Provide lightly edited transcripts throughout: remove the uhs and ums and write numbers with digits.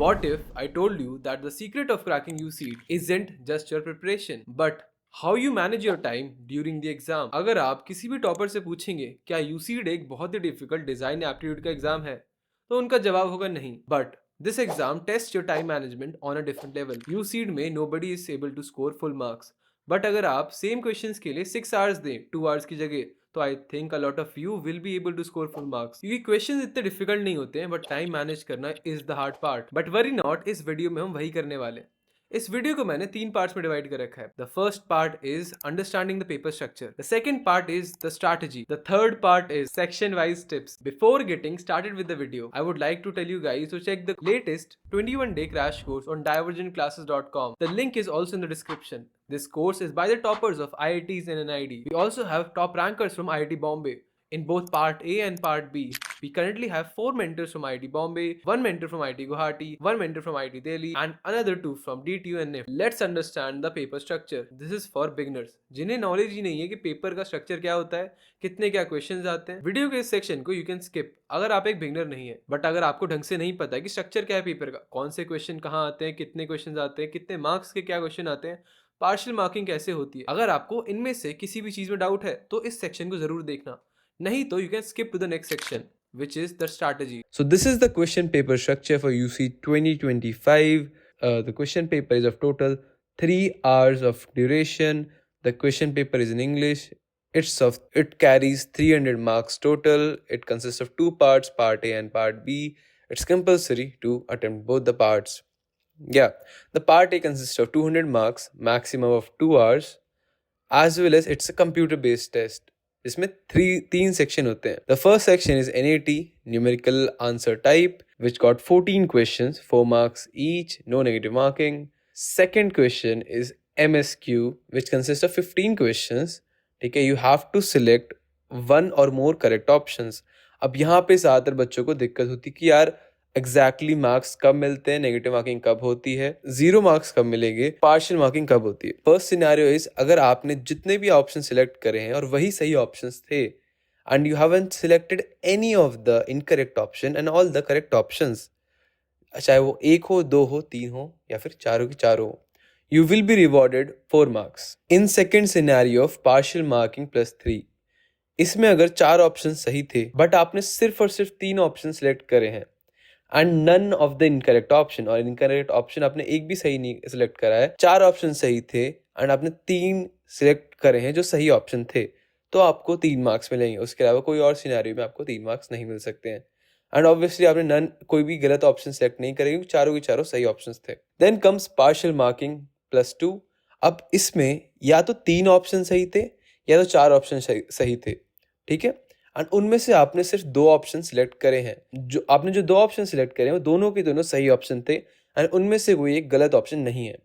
What if I told you that the secret of cracking UCEED isn't just your preparation, but how you manage your time during the exam? अगर आप किसी भी topper से पूछेंगे क्या UCEED एक बहुत ही डिफिकल्ट डिजाइन एप्टीट्यूड का एग्जाम है, तो उनका जवाब होगा नहीं. But this exam tests your time management on a different level. UCEED में nobody is able to score full marks. But अगर आप सेम क्वेश्चंस के लिए 6 आवर्स दें 2 आवर्स की जगह, तो I think a lot of you will be able to score full marks. क्योंकि क्वेश्चंस इतने डिफिकल्ट नहीं होते हैं, बट टाइम मैनेज करना is the hard part. But worry not, इस वीडियो में हम वही करने वाले हैं. इस वीडियो को मैंने 3 पार्ट्स में डिवाइड कर रखा है. The first part is understanding the paper structure, the second part is the strategy, the third part is section wise tips. Before getting started with the video, I would like to tell you guys to check the latest 21-day crash course on divergentclasses.com. The link is also in the description. This course is by the toppers of IITs and NID. We also have top rankers from IIT Bombay. In both part A and part B, we currently have 4 mentors from IIT Bombay, 1 mentor from IIT Guwahati, 1 mentor from IIT Delhi, and another 2 from DTU and NIFT. Let's understand the paper structure. This is for beginners. जिन्हें knowledge ही नहीं है कि paper का structure क्या होता है, कितने क्या क्वेश्चंस आते हैं. वीडियो के इस सेक्शन को यू कैन स्किप अगर आप एक बिगिनर नहीं है. बट अगर आपको ढंग से नहीं पता कि स्ट्रक्चर क्या है पेपर का, कौन से क्वेश्चन कहाँ आते हैं, कितने क्वेश्चन आते हैं, कितने मार्क्स के क्या क्वेश्चन आते हैं, पार्शियल मार्किंग कैसे होती है, अगर आपको इनमें से किसी भी चीज में डाउट है तो इस सेक्शन को जरूर देखना. नहीं तो you can skip to the next section, which is the strategy. So this is the question paper structure for UC 2025. The question paper is of total 3 hours of duration. The question paper is in English. It carries 300 marks total. It consists of 2 parts, part A and part B. It's compulsory to attempt both the parts. Yeah, the part A consists of 200 marks, maximum of 2 hours, as well as it's a computer based test. इसमें 3 section होते हैं. The first section is NAT, numerical answer type, which got 14 questions, 4 marks each, no negative marking. Second question is MSQ, which consists of 15 questions. ठीक है, you have to select 1 or more correct options. अब यहाँ पे ज़्यादातर बच्चों को दिक्कत होती कि यार एग्जैक्टली मार्क्स कब मिलते हैं, नेगेटिव मार्किंग कब होती है, 0 मार्क्स कब मिलेंगे, पार्शियल मार्किंग कब होती है. फर्स्ट सिनेरियो इज अगर आपने जितने भी ऑप्शन सिलेक्ट करे हैं और वही सही ऑप्शंस थे and you haven't selected any of the incorrect option and all the correct options, चाहे वो 1 हो, 2 हो, 3 हो या फिर चारों की चारों हो, you will be rewarded 4 marks. In second scenario of partial marking plus 3, इसमें अगर 4 ऑप्शन सही थे बट आपने सिर्फ और सिर्फ 3 ऑप्शन सिलेक्ट करे हैं and none of the incorrect option, और इनकरेक्ट ऑप्शन आपने एक भी सही नहीं सिलेक्ट करा है, 4 ऑप्शन सही थे एंड आपने 3 सिलेक्ट करे हैं जो सही ऑप्शन थे, तो आपको 3 मार्क्स मिलेंगे. उसके अलावा कोई और सिनेरियो में आपको 3 मार्क्स नहीं मिल सकते हैं. एंड ऑब्वियसली आपने नन कोई भी गलत ऑप्शन सेलेक्ट नहीं करेंगे क्योंकि चारों के चारों सही ऑप्शंस थे. Then comes partial marking plus 2. अब इसमें या तो 3 ऑप्शन सही थे या तो 4 ऑप्शन सही थे. ठीक है, एंड उनमें से आपने सिर्फ 2 ऑप्शन सिलेक्ट करे हैं. जो आपने जो 2 ऑप्शन सिलेक्ट करे हैं वो दोनों के दोनों सही ऑप्शन थे एंड उनमें से कोई एक गलत ऑप्शन नहीं है,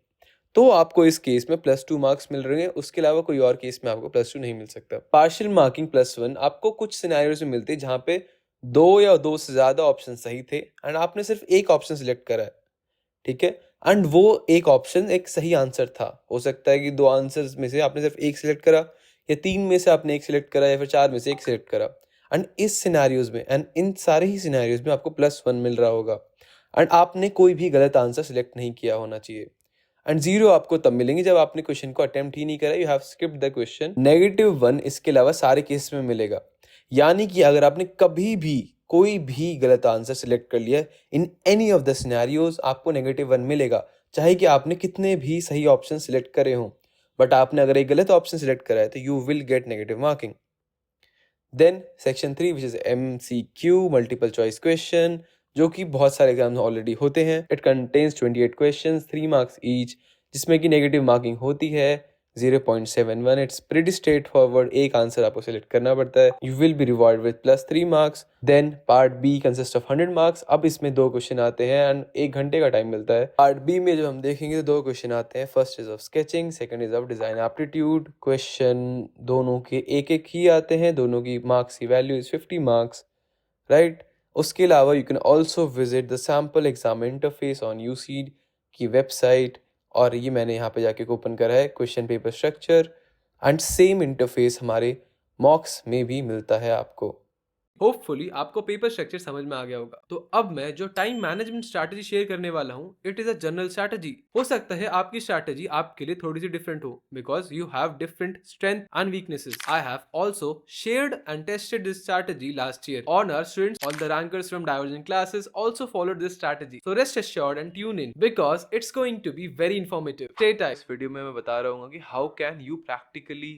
तो आपको इस केस में +2 मार्क्स मिल रहे हैं. उसके अलावा कोई और केस में आपको +2 नहीं मिल सकता. पार्शियल मार्किंग +1 आपको कुछ सिनेरियोज में मिलते हैं जहां पे 2 या 2 से ज्यादा ऑप्शन सही थे एंड आपने सिर्फ एक ऑप्शन सिलेक्ट करा है. ठीक है, एंड वो एक ऑप्शन एक सही आंसर था. हो सकता है कि 2 आंसर्स में से आपने सिर्फ एक सिलेक्ट करा, या 3 में से आपने एक सिलेक्ट करा, या फिर 4 में से एक सिलेक्ट करा. एंड इस सिनेरियोज में एंड इन सारे ही सिनेरियोज में आपको +1 मिल रहा होगा एंड आपने कोई भी गलत आंसर सिलेक्ट नहीं किया होना चाहिए. एंड 0 आपको तब मिलेंगे जब आपने क्वेश्चन को अटेम्प्ट ही नहीं करा, you have skipped the question. -1 इसके अलावा सारे केस में मिलेगा. यानी कि अगर आपने कभी भी कोई भी गलत आंसर सिलेक्ट कर लिया in any of the scenarios, आपको -1 मिलेगा, चाहे कि आपने कितने भी सही ऑप्शन सिलेक्ट करे हों. बट आपने अगर एक गलत ऑप्शन सिलेक्ट करा है तो you will get negative marking. Then section 3 which is MCQ, multiple choice question, जो कि बहुत सारे एग्जाम ऑलरेडी होते हैं. It contains 28 question, 3 marks each, जिसमें कि नेगेटिव मार्किंग होती है 0.71. इट्स प्रीटी स्ट्रेट फॉरवर्ड, एक आंसर आपको सिलेक्ट करना पड़ता है. You will be reward with +3 marks. Then part B consist of 100 marks. अब इसमें 2 क्वेश्चन आते हैं एंड 1 घंटे का टाइम मिलता है. पार्ट बी में जब हम देखेंगे तो 2 क्वेश्चन आते हैं. First is of sketching, second is of design aptitude. Question दोनों के एक ही आते हैं, दोनों की मार्क्स की वैल्यू इज 50 मार्क्स, राइट. उसके अलावा you can also visit the sample exam interface on UCEED की वेबसाइट, और ये मैंने यहाँ पे जाके ओपन करा है. Question paper structure and same interface हमारे मॉक्स में भी मिलता है आपको. होपफुली आपको पेपर स्ट्रक्चर समझ में आ गया होगा। तो अब मैं जो टाइम मैनेजमेंट स्ट्रैटेजी शेयर करने वाला हूँ, it is a general strategy. हो सकता है आपकी स्ट्रैटेजी आपके लिए थोड़ी सी डिफरेंट हो, because you have different strength and weaknesses. I have also shared and tested this strategy last year on our students. All the rankers from divergent classes also followed this strategy, so rest assured and tune in because it's going to be very informative. Stay tight. इस video में मैं बता रहा हूँ कि how can you practically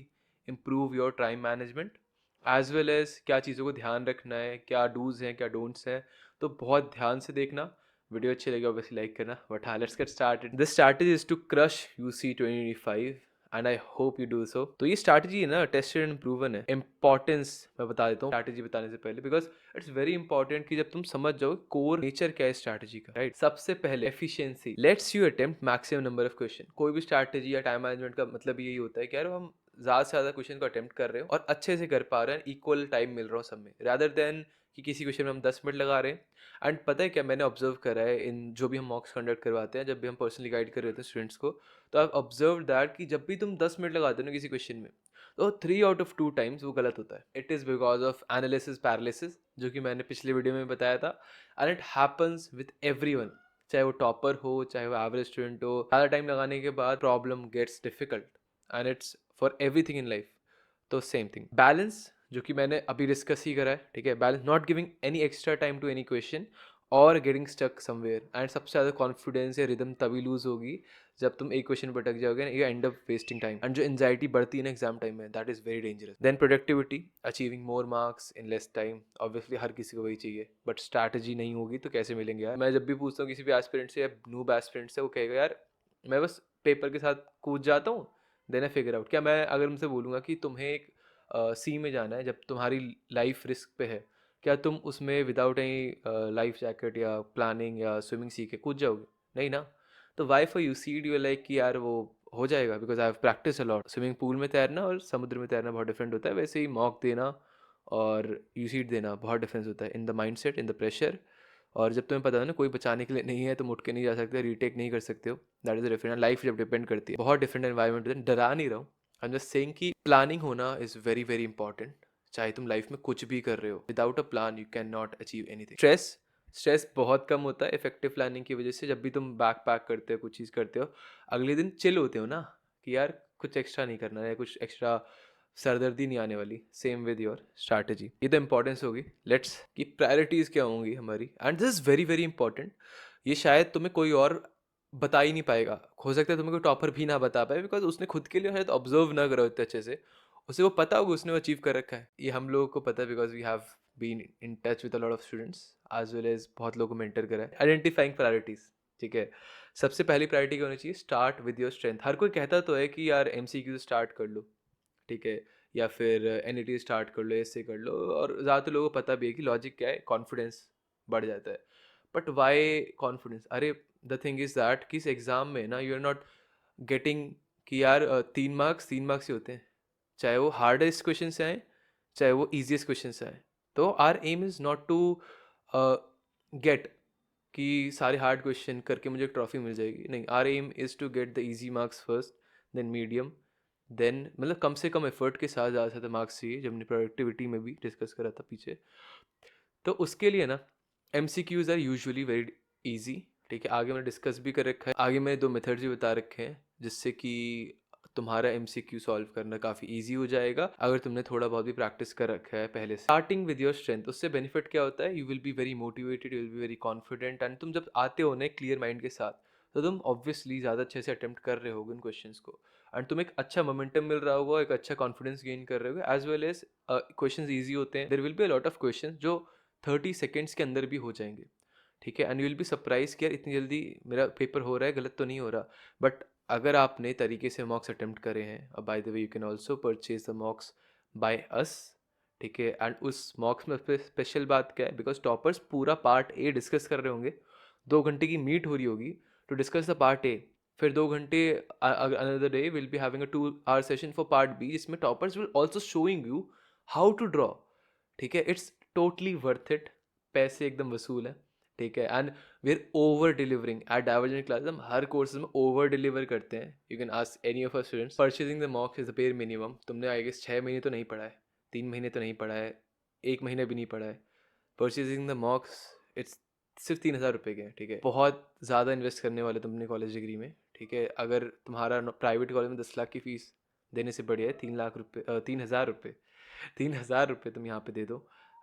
improve your time management as well as क्या चीज़ों को ध्यान रखना है, क्या डूज हैं क्या डोंट्स हैं। तो बहुत ध्यान से देखना। वीडियो अच्छी लगी ऑब्वियसली लाइक करना। बट हाँ, let's get started. This strategy is to crush UC 2025 and I hope you do so. तो ये स्ट्रैटेजी है ना, टेस्टेड एंड प्रूवन है। इंपॉर्टेंस मैं बता देता हूँ स्ट्रैटेजी बताने से पहले, बिकॉज इट्स वेरी इंपॉर्टेंट कि जब तुम समझ जाओ कोर नेचर क्या है स्ट्रैटेजी का, राइट। सबसे पहले efficiency. Let's you attempt maximum number of question. कोई भी स्ट्रैटेजी या टाइम मैनेजमेंट का मतलब यही होता है कि यार हम ज़्यादा से ज़्यादा क्वेश्चन को अटेम्प्ट कर रहे हो और अच्छे से कर पा रहे हैं, इक्वल टाइम मिल रहा हो सब में, रादर देन कि किसी क्वेश्चन में हम 10 मिनट लगा रहे हैं। एंड पता है क्या मैंने ऑब्जर्व करा है इन जो भी हम मॉक्स कंडक्ट करवाते हैं, जब भी हम पर्सनली गाइड कर रहे होते हैं स्टूडेंट्स को, तो आई ऑब्जर्व दैट कि जब भी तुम 10 मिनट लगाते हो ना किसी क्वेश्चन में, तो 3 आउट ऑफ 2 टाइम्स वो गलत होता है। It is because of analysis paralysis, जो कि मैंने पिछले वीडियो में बताया था। And it happens with everyone, चाहे वो टॉपर हो चाहे वो एवरेज स्टूडेंट हो। ज़्यादा टाइम लगाने के बाद problem gets difficult and it's for everything in life. तो सेम थिंग बैलेंस, जो कि मैंने अभी डिस्कस ही करा है, ठीक है। Balance, not giving any extra time to any question और गेटिंग स्टक समवेयर। एंड सबसे ज़्यादा कॉन्फिडेंस या रिदम तभी लूज होगी जब तुम एक क्वेश्चन पर अटक जाओगे ना, you end up wasting time. And जो एंजाइटी बढ़ती है ना एग्जाम टाइम में, that is very dangerous. Then productivity, achieving more marks in less time. Obviously हर किसी को वही चाहिए, बट स्ट्रैटेजी नहीं होगी तो कैसे मिलेंगे यार। मैं जब भी पूछता हूँ किसी भी एस्पिरेंट से या नूब एस्पिरेंट से, वो कहेगा यार मैं बस पेपर के साथ कूद जाता हूँ, देन आई फिगर आउट। क्या मैं अगर उनसे बोलूँगा कि तुम्हें एक सी में जाना है जब तुम्हारी लाइफ रिस्क पे है, क्या तुम उसमें विदाउट एनी लाइफ जैकेट या प्लानिंग या स्विमिंग सीख के कूद जाओगे? नहीं ना। तो why for you seed you like कि यार वो हो जाएगा, because I have practice a lot. Swimming pool में तैरना और समुद्र में तैरना बहुत डिफरेंट होता है। वैसे ही मॉक देना और यू सीड देना बहुत डिफरेंस होता है in the mind set, in the pressure. और जब तुम्हें पता है ना कोई बचाने के लिए नहीं है, तुम उठ के नहीं जा सकते, रीटेक नहीं कर सकते हो, दैट इज डिफरेंट। लाइफ जब डिपेंड करती है, बहुत डिफरेंट एनवायरमेंट होता है। डरा नहीं रहा हूँ, आई एम जस्ट सेइंग कि प्लानिंग होना इज़ वेरी वेरी इंपॉर्टेंट। चाहे तुम लाइफ में कुछ भी कर रहे हो, without a plan you can not achieve anything. Stress बहुत कम होता है इफेक्टिव प्लानिंग की वजह से। जब भी तुम बैक पैक करते हो, कुछ चीज़ करते हो, अगले दिन चिल होते हो ना कि यार कुछ एक्स्ट्रा नहीं करना है, कुछ एक्स्ट्रा सरदर्दी नहीं आने वाली। Same with your strategy. ये तो इंपॉर्टेंस होगी। लेट्स कि प्रायोरिटीज़ क्या होंगी हमारी, and this is very very important. ये शायद तुम्हें कोई और बता ही नहीं पाएगा। हो सकता है तुम्हें कोई टॉपर भी ना बता पाए, बिकॉज उसने खुद के लिए शायद ऑब्जर्व ना करा इतने अच्छे से। उसे वो पता होगा उसने वो अचीव कर रखा है। ये हम लोगों को पता है because we have been in touch with a lot of students as well as बहुत लोगों को मेंटर करा है। आइडेंटिफाइंग प्रायोरिटीज़, ठीक है। सबसे पहली प्रायोरिटी क्या होनी चाहिए? Start with your strength. हर कोई कहता तो है कि यार MCQ स्टार्ट कर लो, ठीक है, या फिर NET स्टार्ट कर लो, ऐसे कर लो। और ज़्यादातर लोगों को पता भी है कि लॉजिक क्या है, कॉन्फिडेंस बढ़ जाता है। But why confidence? अरे द थिंग इज़ दैट कि इस एग्ज़ाम में ना यू आर नॉट गेटिंग कि यार 3 मार्क्स ही होते हैं, चाहे वो हार्डेस्ट क्वेश्चन से आए चाहे वो ईजिएस्ट क्वेश्चन से आए। तो our aim is not to get कि सारे हार्ड क्वेश्चन करके मुझे ट्रॉफी मिल जाएगी। नहीं, our aim is to get the easy marks first, then medium, then मतलब कम से कम एफर्ट के साथ ज़्यादा से ज़्यादा मार्क्स चाहिए, जब हमने प्रोडक्टिविटी में भी डिस्कस करा था पीछे। तो उसके लिए ना MCQs are usually very easy, ठीक है। आगे मैंने डिस्कस भी कर रखा है, आगे मैंने 2 मेथड्स भी बता रखे हैं जिससे कि तुम्हारा MCQ सॉल्व करना काफ़ी इजी हो जाएगा अगर तुमने थोड़ा बहुत भी प्रैक्टिस कर रखा है पहले से। स्टार्टिंग विद योर स्ट्रेंथ, उससे बेनिफिट क्या होता है? You will be very motivated, you will be very confident. And तुम जब आते हो ना क्लियर माइंड के साथ, तो तुम ऑब्वियसली ज़्यादा अच्छे से अटेम्प्ट कर रहे होगे उन क्वेश्चंस को, एंड तुम्हें एक अच्छा मोमेंटम मिल रहा होगा, एक अच्छा कॉन्फिडेंस गेन कर रहे होगे। As well as questions easy होते हैं, there will be a lot of questions जो 30 सेकेंड्स के अंदर भी हो जाएंगे, ठीक है। And you will be surprise कि यार इतनी जल्दी मेरा पेपर हो रहा है, गलत तो नहीं हो रहा। बट अगर आपने तरीके से मॉक्स अटेम्प्ट करे हैं, by the way you can also purchase the मॉक्स by us, ठीक है। एंड उस मॉक्स में स्पेशल बात क्या है? बिकॉज टॉपर्स पूरा पार्ट ए डिस्कस कर रहे होंगे, 2 घंटे की मीट हो रही होगी to discuss the part A. फिर 2 घंटे another day will be having a 2 hour session for part B, जिसमें toppers will also showing you how to draw, ठीक है। इट्स टोटली वर्थ इट, पैसे एकदम वसूल है, ठीक है। And we are over delivering at divergent class. हम हर कोर्सेज में ओवर डिलीवर करते हैं। You can ask any of our students. Purchasing the mocks is the bare minimum. तुमने आई गेस 6 महीने तो नहीं पढ़ा है, 3 महीने तो नहीं पढ़ा है, 1 महीने भी नहीं पढ़ा है। परचेजिंग द मॉक्स इट्स सिर्फ 3,000 रुपये के हैं, ठीक है। बहुत ज़्यादा इन्वेस्ट करने वाले तुम अपनी कॉलेज डिग्री में, ठीक है। अगर तुम्हारा प्राइवेट कॉलेज में 10 लाख की फीस देने से बढ़िया है 3 लाख रुपये 3,000 रुपये 3,000 रुपये तुम यहाँ पे दे दो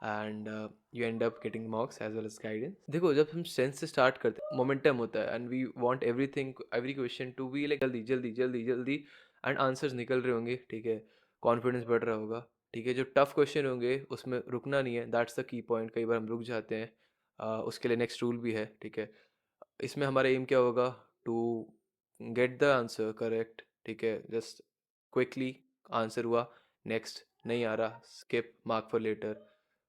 and you end up getting marks as well as guidance. देखो, जब हम सेंस से स्टार्ट करते हैं मोमेंटम होता है and we want everything every question to be like जल्दी जल्दी जल्दी जल्दी एंड आंसर्स निकल रहे होंगे, ठीक है। कॉन्फिडेंस बढ़ रहा होगा, ठीक है। जो टफ क्वेश्चन होंगे उसमें रुकना नहीं है, दैट्स द की पॉइंट। कई बार हम रुक जाते हैं, उसके लिए नेक्स्ट रूल भी है, ठीक है। इसमें हमारा एम क्या होगा, to get the answer correct, ठीक है। जस्ट क्विकली आंसर हुआ, नेक्स्ट, नहीं आ रहा स्किप, मार्क फॉर लेटर,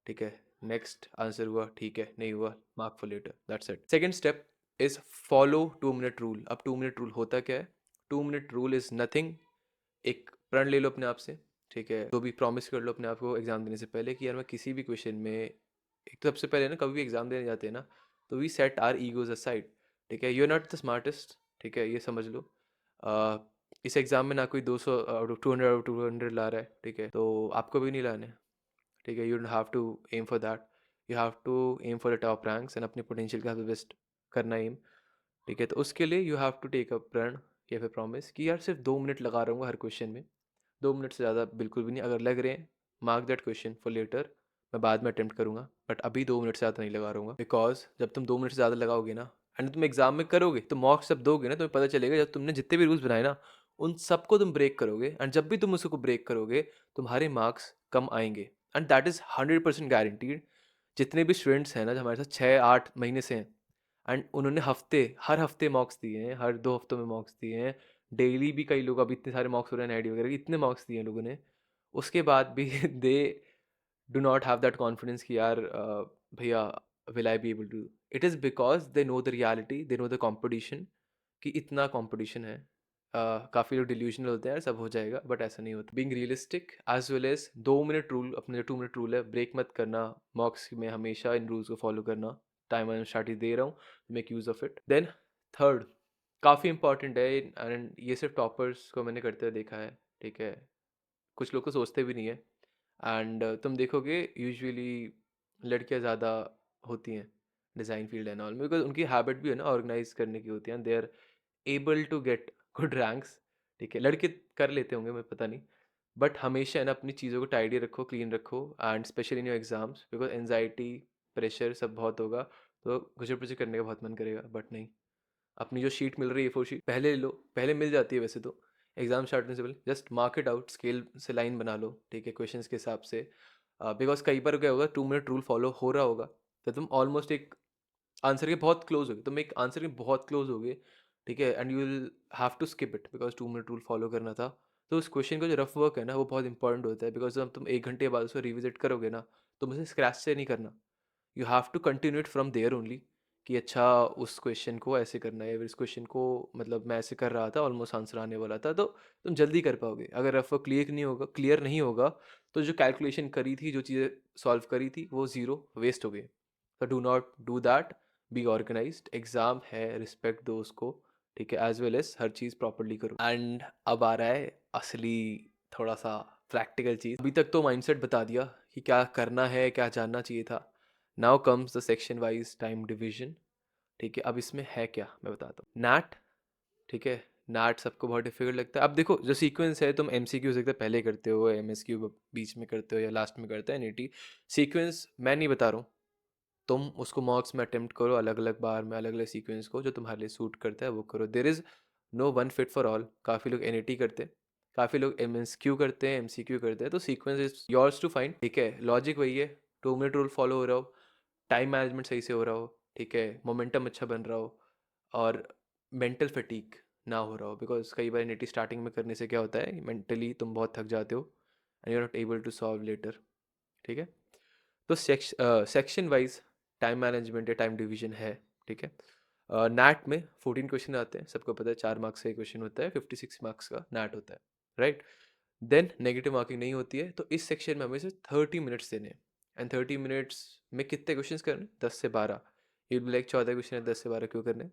ठीक है। नेक्स्ट आंसर हुआ, ठीक है, नहीं हुआ, mark for later, that's it. Second step is follow 2 minute rule. अब 2 मिनट रूल होता क्या है? 2 मिनट रूल इज नथिंग। एक प्रण ले लो अपने आप से, ठीक है। तो भी प्रॉमिस कर लो अपने आप को एग्जाम देने से पहले कि यार मैं किसी भी क्वेश्चन में, एक तो सबसे पहले ना कभी भी एग्जाम देने जाते हैं ना, तो we set our egos aside, ठीक है। You are not the smartest, ठीक है, ये समझ लो। अ, इस एग्जाम में ना कोई 200 आउट ऑफ 200 ला रहा है, ठीक है, तो आपको भी नहीं लाने, ठीक है। You don't have to aim for that, you have to aim for the top ranks and अपने पोटेंशियल का बेस्ट करना एम, ठीक है। तो उसके लिए you have to take a प्रण या फिर प्रॉमिस कि यार सिर्फ 2 मिनट लगा रहा हूँ हर क्वेश्चन में, 2 मिनट से ज़्यादा बिल्कुल भी नहीं। अगर लग रहे हैं, mark that question for later, मैं बाद में अटेम्प्ट करूँगा, बट अभी 2 मिनट से ज़्यादा नहीं लगा रहूँगा। बिकॉज जब तुम 2 मिनट से ज़्यादा लगाओगे ना एंड तुम एग्जाम में करोगे तो मॉक्स जब दोगे ना, तुम्हें पता चलेगा जब तुमने जितने भी रूल्स बनाए ना उन सबको तुम ब्रेक करोगे, एंड जब भी तुम उसको ब्रेक करोगे तुम्हारे मार्क्स कम आएंगे, एंड दैट इज़ 100% गारंटीड। जितने भी स्टूडेंट्स हैं ना जो हमारे साथ 6-8 महीने से हैं, एंड उन्होंने हर हफ्ते मॉक्स दिए हैं, हर 2 हफ्तों में मॉक्स दिए हैं, डेली भी कई लोग, अब इतने सारे मॉक्स हो रहे हैं आईडी वगैरह के, इतने मॉक्स दिए हैं लोगों ने, उसके बाद भी they do not have that confidence कि यार भैया will I be able to. It is because they know the reality, they know the competition, कि इतना कॉम्पिटिशन है। काफ़ी लोग डिल्यूजनल होते हैं यार सब हो जाएगा, बट ऐसा नहीं होता। Being realistic as well as 2 minute rule, अपने जो 2 मिनट रूल है ब्रेक मत करना, मॉक्स में हमेशा इन रूल्स को फॉलो करना। टाइम मैं स्टार्ट ही दे रहा हूँ, make use of it. Then third, काफ़ी इंपॉर्टेंट है एंड ये सिर्फ टॉपर्स को मैंने करते हुए देखा है, ठीक है। कुछ लोग तो सोचते भी नहीं है, एंड तुम देखोगे यूजुअली लड़कियां ज़्यादा होती हैं डिज़ाइन फील्ड एंड ऑल में, बिकॉज उनकी हैबिट भी है ना ऑर्गेनाइज करने की होती है, they are able to get good ranks, ठीक है। लड़के कर लेते होंगे, मैं पता नहीं, बट हमेशा है ना अपनी चीज़ों को टाइडी रखो, क्लीन रखो, and specially in your exams, because anxiety, pressure सब बहुत होगा, तो घुसर पुसर करने का बहुत मन करेगा, बट नहीं। अपनी जो शीट मिल रही है, 4 शीट पहले ले लो, पहले मिल जाती है वैसे तो एग्जाम स्टार्ट होने से पहले, just mark it out, scale से लाइन बना लो, ठीक है, क्वेश्चंस के हिसाब से। बिकॉज कई बार क्या होगा, 2 मिनट रूल फॉलो हो रहा होगा तो तुम ऑलमोस्ट एक आंसर के बहुत क्लोज होगे, तुम एक आंसर के बहुत क्लोज होगे, ठीक है, and you will have to skip it because 2 minute rule follow करना था। तो उस क्वेश्चन का जो रफ वर्क है ना वो बहुत इंपॉर्टेंट होता है, बिकॉज जब तुम 1 घंटे बाद उसको रिविजिट करोगे ना, तुम उसे स्क्रैच से नहीं करना, you have to continue it from there only, कि अच्छा उस क्वेश्चन को ऐसे करना है, फिर इस क्वेश्चन को मतलब मैं ऐसे कर रहा था, ऑलमोस्ट आंसर आने वाला था, तो तुम जल्दी कर पाओगे। अगर रफ वर्क क्लियर नहीं होगा तो जो कैलकुलेशन करी थी, जो चीज़ें सॉल्व करी थी, वो ज़ीरो वेस्ट हो गई। तो do not do that, be organised, exam है, रिस्पेक्ट दो उसको, ठीक है, एज वेल एज हर चीज़ प्रॉपरली करो। एंड अब आ रहा है असली थोड़ा सा प्रैक्टिकल चीज़। अभी तक तो माइंडसेट बता दिया कि क्या करना है, क्या जानना चाहिए था। Now comes the section wise time division, ठीक है। अब इसमें है क्या मैं बताता हूँ। नैट, ठीक है, नैट सबको बहुत डिफिकल्ट लगता है। अब देखो जो सीक्वेंस है, तुम MCQ से पहले करते हो, MSQ बीच में करते हो या लास्ट में करते हो, NET सीक्वेंस मैं नहीं बता रहा हूँ, तुम उसको मॉक्स में अटेम्प्ट करो, अलग अलग बार में अलग अलग सीक्वेंस को जो तुम्हारे लिए सूट करता है वो करो। There is no one fit for all. काफ़ी लोग NET करते हैं, काफ़ी लोग MSQ करते हैं, MCQ करते हैं, तो sequence is yours to find, ठीक है। लॉजिक वही है, 2 मिनट रूल फॉलो हो रहा हो, टाइम मैनेजमेंट सही से हो रहा हो, ठीक है, मोमेंटम अच्छा बन रहा हो, और मेंटल फटीक ना हो रहा हो, बिकॉज कई बार NET स्टार्टिंग में करने से क्या होता है, मेंटली तुम बहुत थक जाते हो and you are not able to solve later, ठीक है। तो सेक्शन वाइज टाइम मैनेजमेंट या टाइम डिवीजन है, ठीक है। नैट में 14 क्वेश्चन आते हैं, सबको पता है, 4 मार्क्स का क्वेश्चन होता है, 56 मार्क्स का नैट होता है, राइट। देन नेगेटिव मार्किंग नहीं होती है, तो इस सेक्शन में हमें सिर्फ 30 मिनट्स देने हैं, एंड 30 मिनट्स में कितने क्वेश्चन करने, 10 से 12। ये भी लाइक 14 क्वेश्चन है, 10 से 12 क्यों करने?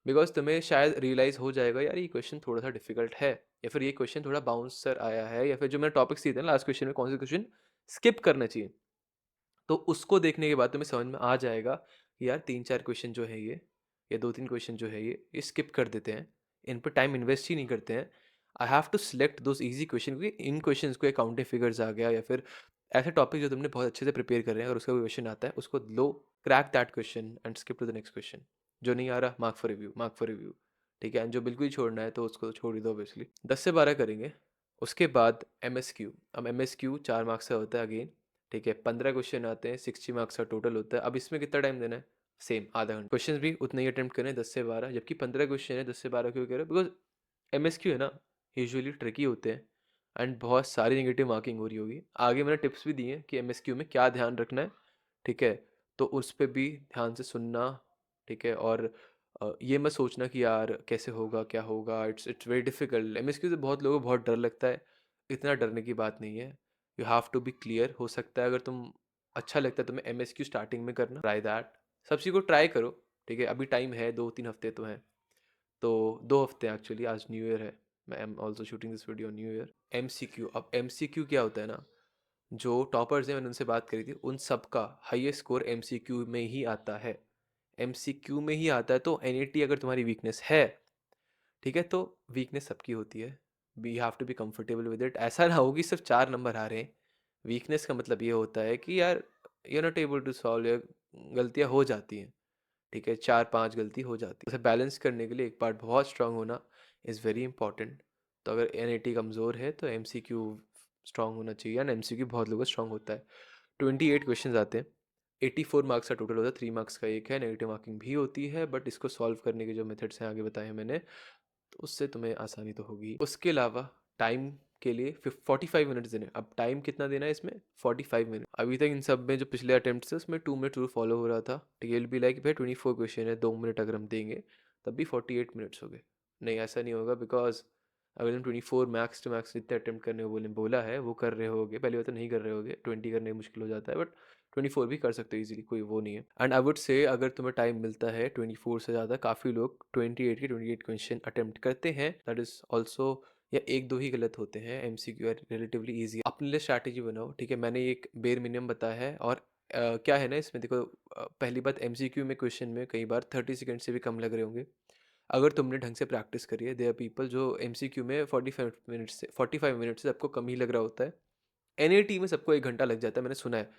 बिकॉज तुम्हें शायद रियलाइज हो जाएगा यार ये क्वेश्चन थोड़ा सा डिफिकल्ट है, या फिर ये क्वेश्चन थोड़ा बाउंसर आया है, या फिर जो मैंने टॉपिक्स दिए थे ना लास्ट क्वेश्चन में, कौन से क्वेश्चन स्किप करना चाहिए, तो उसको देखने के बाद तुम्हें समझ में आ जाएगा कि यार 3-4 क्वेश्चन जो है ये, या 2-3 क्वेश्चन जो है ये स्किप कर देते हैं, इन पर टाइम इन्वेस्ट ही नहीं करते हैं। I have to select those easy question, क्योंकि इन क्वेश्चंस को अकाउंटिंग फिगर्स आ गया या फिर ऐसे टॉपिक जो तुमने बहुत अच्छे से प्रिपेयर कर रहे हैं, अगर उसका कोई क्वेश्चन आता है उसको लो, crack that question and skip to the next question. जो नहीं आ रहा, mark for review, mark for review. ठीक है, एंड जो बिल्कुल ही छोड़ना है तो उसको छोड़ ही दो ऑब्वियसली। 10 से 12 करेंगे। उसके बाद एम एस क्यू। अब एम एस क्यू 4 मार्क्स का होता है अगेन। ठीक है, 15 क्वेश्चन आते हैं, 60 मार्क्स का टोटल होता है। अब इसमें कितना टाइम देना है? सेम, आधा घंटा। क्वेश्चन भी उतने ही अटेम्प्ट करें, 10 से 12, जबकि 15 क्वेश्चन है। 10 से 12 क्यों कह रहे हैं? बिकॉज एम एस क्यू है ना, यूजुअली ट्रिकी होते हैं एंड बहुत सारी नेगेटिव मार्किंग हो रही होगी। आगे मैंने टिप्स भी दिए हैं कि एम एस क्यू में क्या ध्यान रखना है। ठीक है, तो उस पर भी ध्यान से सुनना। ठीक है, और ये मत सोचना कि यार कैसे होगा, क्या होगा। It's very difficult. M S Q से बहुत लोगों को बहुत डर लगता है। इतना डरने की बात नहीं है। You have to be clear. हो सकता है अगर तुम, अच्छा लगता है तुम्हें एम एस क्यू स्टार्टिंग में करना, ट्राई दैट। सब चीज़ को ट्राई करो। ठीक है, अभी टाइम है, 2-3 हफ्ते तो हैं। तो 2 हफ्ते एक्चुअली, आज न्यू ईयर है। मैं am also shooting this video new year. M C Q. अब एम सी क्यू क्या होता है ना, जो टॉपर्स हैं मैंने उनसे बात करी थी, उन सब का highest score M C Q में ही आता है। एम सी क्यू में ही आता है। तो एन ई टी अगर तुम्हारी वीकनेस है, ठीक है, तो वीकनेस सबकी होती है। We have to be comfortable with it. ऐसा ना हो कि सिर्फ 4 नंबर आ रहे हैं। वीकनेस का मतलब ये होता है कि यार you not able to solve, या गलतियाँ हो जाती हैं। ठीक है, 4-5 गलती हो जाती है। उसे बैलेंस करने के लिए एक पार्ट बहुत स्ट्रांग होना इज़ वेरी इंपॉर्टेंट। तो अगर एन आई टी कमज़ोर है तो एम सी क्यू स्ट्रांग होना चाहिए, एंड एम सी क्यू बहुत लोगों का स्ट्रांग होता है। 28 क्वेश्चन आते हैं। 84 मार्क्स का टोटल होता है। 3 मार्क्स का एक है, नेगेटिव मार्किंग भी होती है, बट इसको सॉल्व करने के जो मेथड्स हैं आगे बताए हैं मैंने, तो उससे तुम्हें आसानी तो होगी। उसके अलावा टाइम के लिए 45 मिनट्स देने। अब टाइम कितना देना है इसमें? 45 मिनट। अभी तक इन सब में जो पिछले अटेम्प्ट थे उसमें 2 मिनट रूल फॉलो हो रहा था। टी बी लाइक भाई 24 क्वेश्चन है, 2 मिनट अगर हम देंगे तब भी 48 मिनट्स हो गए। नहीं, ऐसा नहीं होगा, बिकॉज अगर तुम 24 मैक्स टू मैक्स जितने अटेम्प्ट करने को बोला है वो कर रहे होगे, पहली बात तो नहीं कर रहे होगे, 20 करने में मुश्किल हो जाता है, बट 24 भी कर सकते हो इजीली, कोई वो नहीं है। एंड आई वुड से अगर तुम्हें टाइम मिलता है 24 से ज़्यादा, काफ़ी लोग 28 क्वेश्चन अटेम्प्ट करते हैं, दैट इज़ ऑल्सो, या 1-2 ही गलत होते हैं। M C Q are relatively easy. अपने लिए स्ट्रैटेजी बनाओ। ठीक है, मैंने एक बेर मिनिमम बताया है। और क्या है ना इसमें देखो, पहली बात, एम सी क्यू में क्वेश्चन में कई बार 30 सेकेंड से भी कम लग रहे होंगे। अगर तुमने ढंग से प्रैक्टिस करी है, देयर आर पीपल जो एम सी क्यू में 45 मिनट से सबको कम ही लग रहा होता है। एन ए टी में सबको 1 घंटा लग जाता है, मैंने सुना है।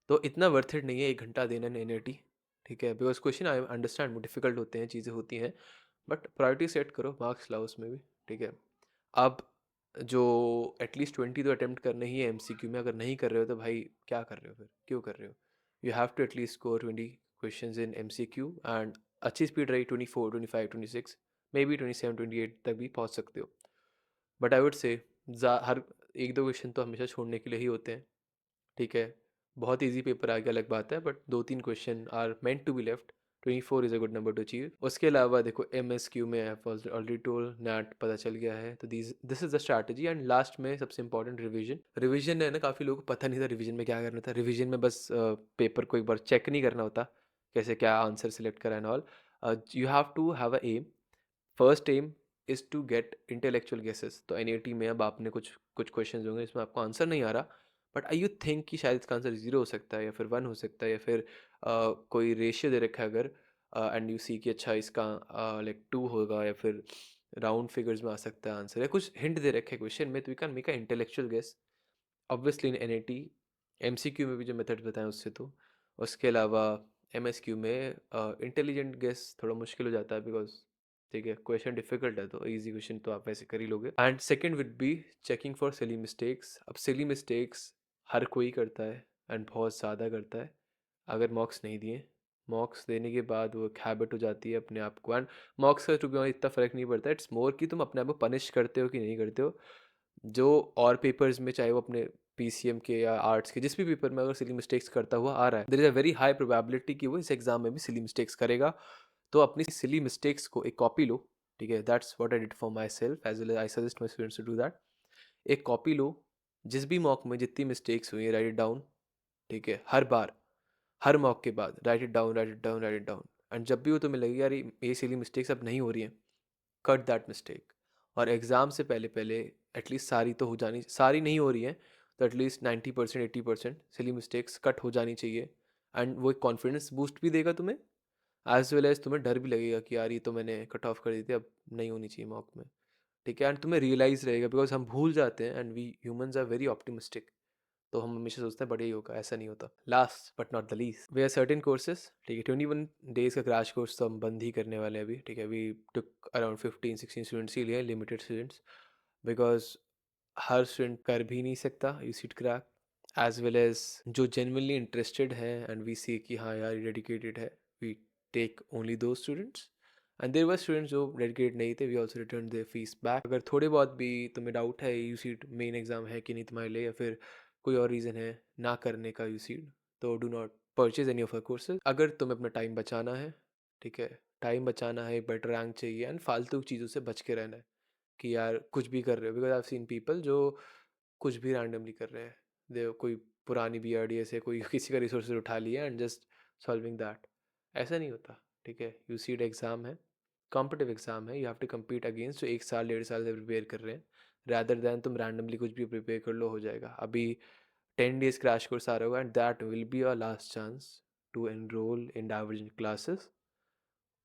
तो इतना वर्थ इट नहीं है 1 घंटा देना एन ए टी। ठीक है, because question I understand difficult होते हैं, चीज़ें होती हैं, बट प्रायोरिटी सेट करो, मार्क्स लाओ उसमें भी। ठीक है, अब जो एटलीस्ट 20 तो अटेम्प्ट करने ही है एम सी क्यू में, अगर नहीं कर रहे हो तो भाई क्या कर रहे हो फिर, क्यों कर रहे हो? You have to at least score 20 question in M C Q, and अच्छी स्पीड रही 24, 25, 26, मे बी 27, 28 तक भी पहुंच सकते हो। But I would say her 1-2 question तो हमेशा छोड़ने के लिए ही होते हैं। ठीक है, बहुत इजी पेपर आ गया अलग बात है, but 2-3 question are meant to be left. 24 is a good number to achieve. उसके अलावा देखो, एम एस क्यू में ऑलरेडी टोल नैट पता चल गया है, तो this is the strategy. And last में सबसे इंपॉर्टेंट, रिवीजन। रिवीजन है ना, काफ़ी लोगों को पता नहीं था रिवीजन में क्या करना था। रिवीजन में बस पेपर को एक बार चेक नहीं करना होता, कैसे क्या आंसर सेलेक्ट करा and all. You have to have a aim. First aim is to get intellectual guesses. तो एन में अब आपने कुछ कुछ क्वेश्चन होंगे इसमें आपको आंसर नहीं आ रहा, बट आई यू थिंक कि शायद इसका आंसर 0 हो सकता है, या फिर 1 हो सकता है, या फिर कोई रेशियो दे रखा है अगर, एंड यू सी कि अच्छा इसका लाइक 2 होगा, या फिर राउंड फिगर्स में आ सकता है आंसर, या कुछ हिंट दे रखे हैं क्वेश्चन में, तो you can make a intellectual guess. Obviously in N A T, M C Q में भी जो मेथड बताएं उससे तो। उसके अलावा एम एस क्यू में इंटेलिजेंट गेस थोड़ा मुश्किल हो जाता है, बिकॉज ठीक है, क्वेश्चन डिफिकल्ट है, तो इजी क्वेश्चन तो आप वैसे कर ही लोगे। And second would be checking for silly mistakes. अब सिली मिस्टेक्स हर कोई करता है, एंड बहुत ज़्यादा करता है। अगर मॉक्स नहीं दिए, मॉक्स देने के बाद वो एक हैबिट हो जाती है अपने आप को। एंड मॉक्स का टू बी ऑनेस्ट इतना फ़र्क नहीं पड़ता, इट्स मोर कि तुम अपने आप को पनिश करते हो कि नहीं करते हो। जो और पेपर्स में, चाहे वो अपने पीसीएम के या आर्ट्स के, जिस भी पेपर में अगर सिली मिस्टेक्स करता हुआ आ रहा है, there is a very high probability कि वो इस एग्जाम में भी सिली मिस्टेक्स करेगा। तो अपनी सिली मिस्टेक्स को एक कॉपी लो। ठीक है, that's what I did for myself, as well I suggest my students to do that. एक कॉपी लो, जिस भी मॉक में जितनी मिस्टेक्स हुई है राइट इट डाउन। ठीक है, हर बार, हर मॉक के बाद right it down, right it down, right it down. And जब भी वो तुम्हें लगे यार ये सिली मिस्टेक्स अब नहीं हो रही हैं, कट दैट मिस्टेक। और एग्ज़ाम से पहले पहले एटलीस्ट सारी तो हो जानी, सारी नहीं हो रही हैं तो एटलीस्ट 90% 80% सिली मिस्टेक्स कट हो जानी चाहिए, एंड वो एक कॉन्फिडेंस बूस्ट भी देगा तुम्हें, एज वेल एज तुम्हें डर भी लगेगा कि यार ये तो मैंने कट ऑफ कर दी थी, अब नहीं होनी चाहिए मॉक में, ठीक है। एंड तुम्हें रियलाइज रहेगा, बिकॉज हम भूल जाते हैं and we humans are very optimistic, तो हम हमेशा सोचते हैं बढ़िया ही होगा, ऐसा नहीं होता। Last but not the least, we are certain courses, ठीक है, 21 days का क्रैश कोर्स तो हम बंद ही करने वाले हैं अभी, ठीक है। वी टुक अराउंड 15-16 स्टूडेंट्स ही लिए, लिमिटेड स्टूडेंट्स, बिकॉज हर स्टूडेंट कर भी नहीं सकता UCEED crack, as well as जो जेन्युइनली इंटरेस्टेड है एंड वी सी कि हाँ यार डेडिकेटेड है, वी टेक ओनली दो students, and there were students जो डेडिकेटेड नहीं थे, we also return their fees back. अगर थोड़े बहुत भी तुम्हें डाउट है यू सीट मेन एग्जाम है कि नहीं तुम्हारे लिए, या फिर कोई और रीज़न है ना करने का यू सीट, तो do not purchase any of our courses. अगर तुम्हें अपना टाइम बचाना है, ठीक है, टाइम बचाना है, बेटर रैंक चाहिए एंड फालतू चीज़ों से बच के रहना है कि यार कुछ भी कर रहे हो, because I have seen people जो कुछ भी रैंडमली कर रहे हैं, दे कोई पुरानी बी आर डी से कोई किसी का रिसोर्सेज उठा लिया एंड जस्ट सॉल्विंग दैट, ऐसा नहीं होता, ठीक है। यू सीट एग्ज़ाम है, कॉम्पिटिटिव एग्जाम है, you have to compete against जो 1 साल 1.5 साल से प्रिपेयर कर रहे हैं, रैदर दैन तुम रैंडमली कुछ भी प्रिपेयर कर लो हो जाएगा। अभी 10 days क्रैश कोर्स आ रहा होगा and that will be your last chance to enrol in Divergent classes.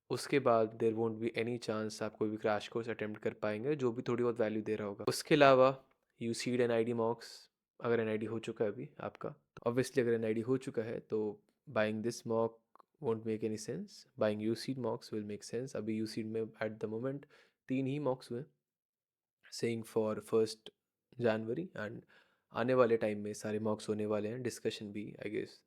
उसके बाद there won't be any chance आप कोई भी क्रैश कोर्स अटेम्प्ट कर पाएंगे जो भी थोड़ी बहुत वैल्यू दे रहा होगा। उसके अलावा UCEED N I D mocks, अगर एन आई डी हो चुका है अभी आपका, तो ऑब्वियसली अगर एन आई डी हो चुका है तो buying this mock won't make any sense, buying UCEED mocks will make sense। अभी UCEED में at the moment 3 he mocks हुए, saying for 1st January, and आने वाले टाइम में सारे मॉक्स होने वाले हैं, डिस्कशन भी आई गेस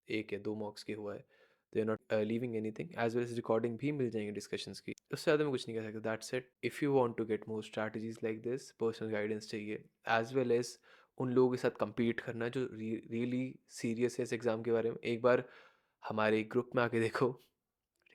1 या 2 मॉक्स के हुआ है, they are not leaving anything, as well as recording भी मिल जाएंगे डिस्कशंस की, उससे ज़्यादा मैं कुछ नहीं कह सकता। That's it. If you want to get more strategies like this, personal guidance चाहिए, एज वेल एज उन लोगों के साथ compete करना जो रियली सीरियस है इस एग्ज़ाम के बारे में, एक बार हमारे ग्रुप में आके देखो,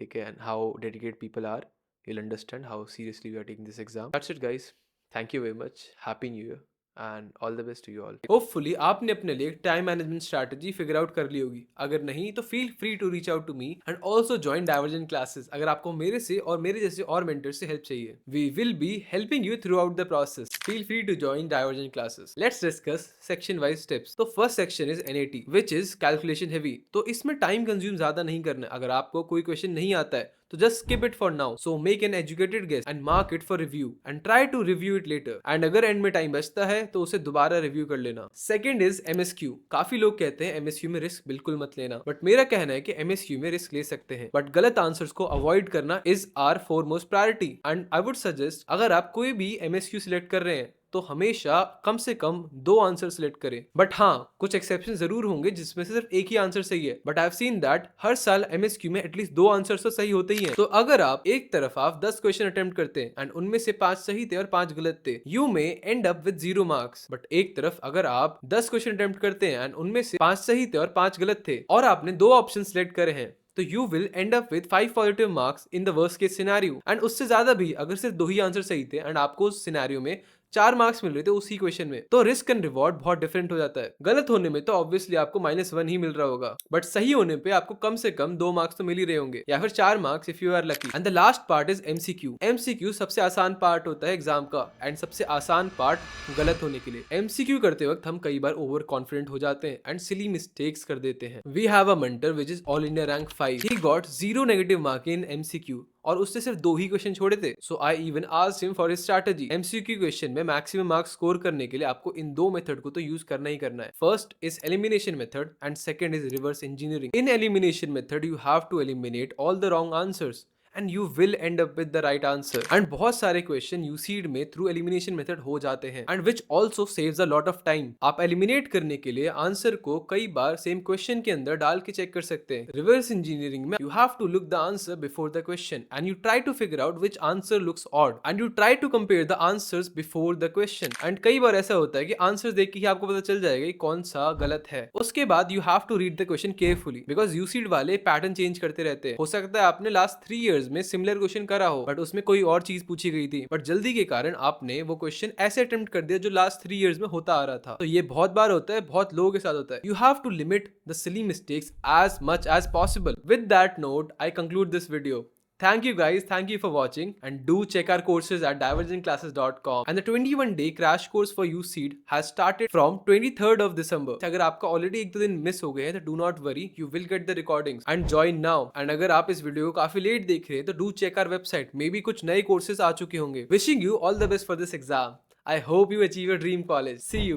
ठीक है, and how dedicated people are, you'll understand how seriously we are taking this exam। That's it guys, thank you very much, happy new year and all the best to you all। Hopefully आपने अपने लिए time management strategy figure out कर ली होगी, अगर नहीं तो feel free to reach out to me and also join divergent classes अगर आपको मेरे से और मेरे जैसे और मेंटर से हेल्प चाहिए। We will be helping you throughout the process, feel free to join divergent classes. Let's discuss section wise steps. तो first section is NAT which is calculation heavy, तो इसमें टाइम कंज्यूम ज्यादा नहीं करना है। अगर आपको कोई क्वेश्चन नहीं आता है तो just skip it for now, so make an educated guess and mark it for review and try to review it later, and अगर एंड में टाइम बचता है तो उसे दोबारा रिव्यू कर लेना। Second is MSQ. काफी लोग कहते हैं एमएसक्यू में रिस्क बिल्कुल मत लेना, बट मेरा कहना है कि एमएसक्यू में रिस्क ले सकते हैं, बट गलत आंसर्स को अवॉइड करना is our foremost priority. And I would suggest अगर आप कोई भी एमएसक्यू सिलेक्ट कर रहे हैं तो हमेशा कम से कम 2 आंसर सिलेक्ट करें, बट हाँ कुछ एक्सेप्शन जरूर होंगे जिसमें से सिर्फ एक ही आंसर सही है, but I have seen that हर साल एमएसक्यू में एटलीस्ट 2 आंसर तो सही होते ही हैं। तो अगर आप एक तरफ आप 10 क्वेश्चन अटेम्प्ट करते हैं एंड उनमें से 5 सही थे और 5 गलत थे, you may and up with 0 marks. But एक तरफ अगर आप 10 क्वेश्चन अटेम्प्ट करते हैं एंड उनमें से 5 सही थे और 5 गलत थे और आपने 2 ऑप्शन सिलेक्ट करे हैं, तो you will and up with 5 positive marks in the worst case scenario, and उससे ज्यादा भी अगर सिर्फ 2 ही आंसर सही थे एंड आपको उस सिनेरियो में 4 मार्क्स मिल रहे थे उसी क्वेश्चन में, तो रिस्क एंड रिवॉर्ड बहुत डिफरेंट हो जाता है। गलत होने में तो ऑब्वियसली आपको -1 ही मिल रहा होगा, बट सही होने पे आपको कम से कम 2 मार्क्स तो मिल ही रहे होंगे, या फिर 4 marks if you are lucky. And the last part is MCQ. MCQ सबसे आसान पार्ट होता है एग्जाम का एंड सबसे आसान पार्ट गलत होने के लिए। एमसीक्यू करते वक्त हम कई बार ओवर कॉन्फिडेंट हो जाते हैं एंड सिली मिस्टेक्स कर देते हैं। We have a mentor which is all India rank 5, he got 0 negative mark in MCQ और उससे सिर्फ 2 ही क्वेश्चन छोड़े थे। So I even asked him for his strategy. MCQ question में मैक्सिमम मार्क्स स्कोर करने के लिए आपको इन 2 मेथड को तो यूज करना ही करना है। First is elimination method and second is reverse engineering. In elimination method you have to eliminate all the wrong answers and you will end up with the right answer, and बहुत सारे question यूसीड में through elimination method हो जाते हैं and which also saves a lot of time। आप eliminate करने के लिए आंसर को कई बार सेम क्वेश्चन के अंदर डाल के चेक कर सकते हैं। रिवर्स इंजीनियरिंग में you have to look the answer before the question and you try to figure out which answer looks odd and you try to compare the answers before the question, and कई बार ऐसा होता है कि answer देख के ही आपको पता चल जाएगा कि कौन सा गलत है। उसके बाद you have to read the question carefully because यूसीड वाले पैटर्न चेंज करते रहते हैं। हो सकता है आपने लास्ट 3 years में सिमिलर क्वेश्चन करा हो बट उसमें कोई और चीज पूछी गई थी, बट जल्दी के कारण आपने वो क्वेश्चन ऐसे अटेम्प्ट कर दिया जो लास्ट 3 years में होता आ रहा था। तो ये बहुत बार होता है, बहुत लोगों के साथ होता है। You have to limit the silly mistakes as much as possible। With that note I conclude this video. Thank you guys, thank you for watching, and do check our courses at divergentclasses.com. And the 21-day crash course for USEED has started from 23rd of December. अगर आपका already एक दो दिन miss हो गए हैं तो do not worry, you will get the recordings and join now. And अगर आप इस वीडियो को काफी लेट देख रहे हैं तो do check our website, maybe कुछ नए कोर्सेज आ चुके होंगे. Wishing you all the best for this exam. I hope you achieve your dream college. See you.